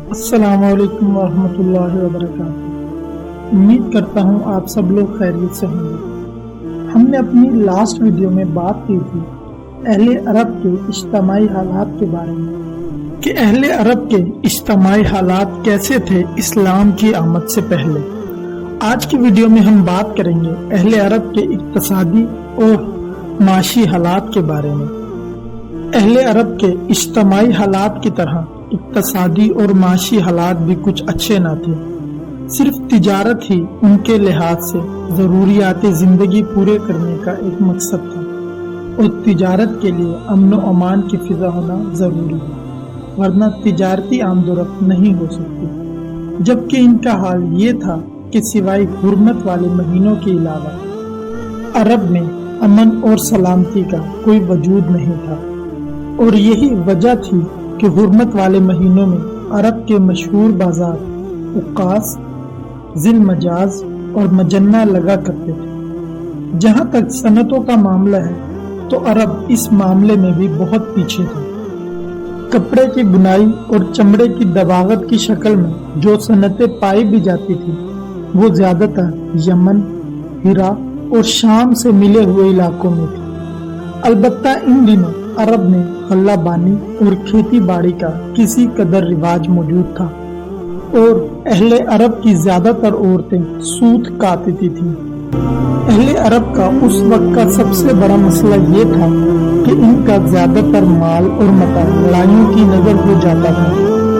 السلام علیکم ورحمۃ اللہ وبرکاتہ۔ امید کرتا ہوں آپ سب لوگ خیریت سے ہوں گے۔ ہم نے اپنی لاسٹ ویڈیو میں بات کی تھی اہل عرب کے اجتماعی حالات کے بارے میں کہ اہل عرب کے اجتماعی حالات کیسے تھے اسلام کی آمد سے پہلے۔ آج کی ویڈیو میں ہم بات کریں گے اہل عرب کے اقتصادی اور معاشی حالات کے بارے میں۔ اہل عرب کے اجتماعی حالات کی طرح اقتصادی اور معاشی حالات بھی کچھ اچھے نہ تھے۔ صرف تجارت ہی ان کے لحاظ سے ضروریات زندگی پورے کرنے کا ایک مقصد تھا، اور تجارت کے لیے امن و امان کی فضا ہونا ضروری ہے، ورنہ تجارتی آمد و رفت نہیں ہو سکتی۔ جبکہ ان کا حال یہ تھا کہ سوائے حرمت والے مہینوں کے علاوہ عرب میں امن اور سلامتی کا کوئی وجود نہیں تھا، اور یہی وجہ تھی کہ حرمت والے مہینوں میں عرب کے مشہور بازار عکاظ، ذی المجاز اور مجنہ لگا کرتے تھے۔ جہاں تک صنعتوں کا معاملہ ہے تو عرب اس معاملے میں بھی بہت پیچھے تھے۔ کپڑے کی بنائی اور چمڑے کی دباغت کی شکل میں جو صنعتیں پائی بھی جاتی تھی وہ زیادہ تر یمن، عراق اور شام سے ملے ہوئے علاقوں میں تھی۔ البتہ ان دنوں عرب میں غلہ بانی اور کھیتی باڑی کا کسی قدر رواج موجود تھا، اور اہل عرب کی زیادہ تر عورتیں سوت کاٹتی تھیں۔ اہل عرب کا اس وقت کا سب سے بڑا مسئلہ یہ تھا کہ ان کا زیادہ تر مال اور متاع لڑائیوں کی نظر ہو جاتا تھا۔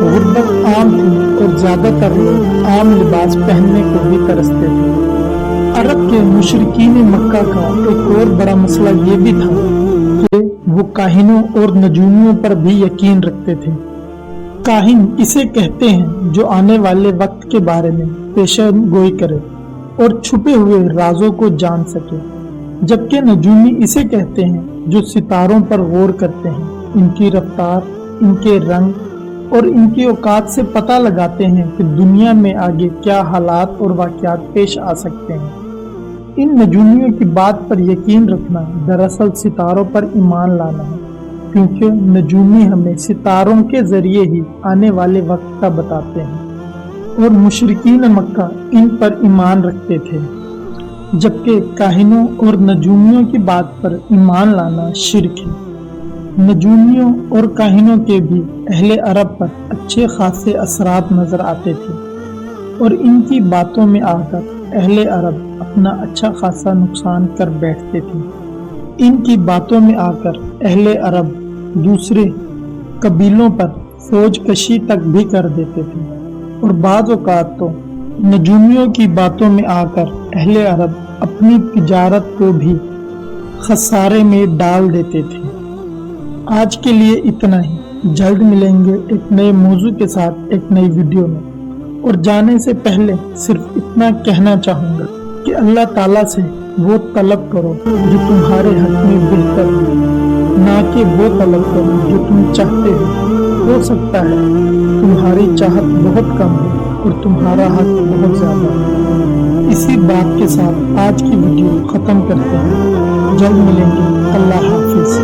غربت عام تھی اور زیادہ تر لوگ عام لباس پہننے کو بھی ترستے تھے۔ عرب کے مشرکین مکہ کا ایک اور بڑا مسئلہ یہ بھی تھا کہ وہ کاہنوں اور نجومیوں پر بھی یقین رکھتے تھے۔ کاہن اسے کہتے ہیں جو آنے والے وقت کے بارے میں پیشن گوئی کرے اور چھپے ہوئے رازوں کو جان سکے، جبکہ نجومی اسے کہتے ہیں جو ستاروں پر غور کرتے ہیں، ان کی رفتار، ان کے رنگ اور ان کی اوقات سے پتہ لگاتے ہیں کہ دنیا میں آگے کیا حالات اور واقعات پیش آ سکتے ہیں۔ ان نجومیوں کی بات پر یقین رکھنا دراصل ستاروں پر ایمان لانا ہے، کیونکہ نجومی ہمیں ستاروں کے ذریعے ہی آنے والے وقت کا بتاتے ہیں، اور مشرکین مکہ ان پر ایمان رکھتے تھے، جبکہ کاہنوں اور نجومیوں کی بات پر ایمان لانا شرک ہے۔ نجومیوں اور کاہنوں کے بھی اہل عرب پر اچھے خاصے اثرات نظر آتے تھے، اور ان کی باتوں میں آ کر اہل عرب اپنا اچھا خاصا نقصان کر بیٹھتے تھے۔ ان کی باتوں میں آ کر اہل عرب دوسرے قبیلوں پر فوج کشی تک بھی کر دیتے تھے، اور بعض اوقات تو نجومیوں کی باتوں میں آ کر اہل عرب اپنی تجارت کو بھی خسارے میں ڈال دیتے تھے۔ آج کے لیے اتنا ہی، جلد ملیں گے ایک نئے موضوع کے ساتھ ایک نئی ویڈیو میں، اور جانے سے پہلے صرف اتنا کہنا چاہوں گا کہ اللہ تعالیٰ سے وہ طلب کرو جو تمہارے حق میں بہتر ہو، نہ کہ وہ طلب کرو جو تم چاہتے ہو سکتا ہے تمہاری چاہت بہت کم ہو اور تمہارا حق بہت زیادہ ہو۔ اسی بات کے ساتھ آج کی ویڈیو ختم کرتے ہیں، جلد ملیں گے، اللہ حافظ۔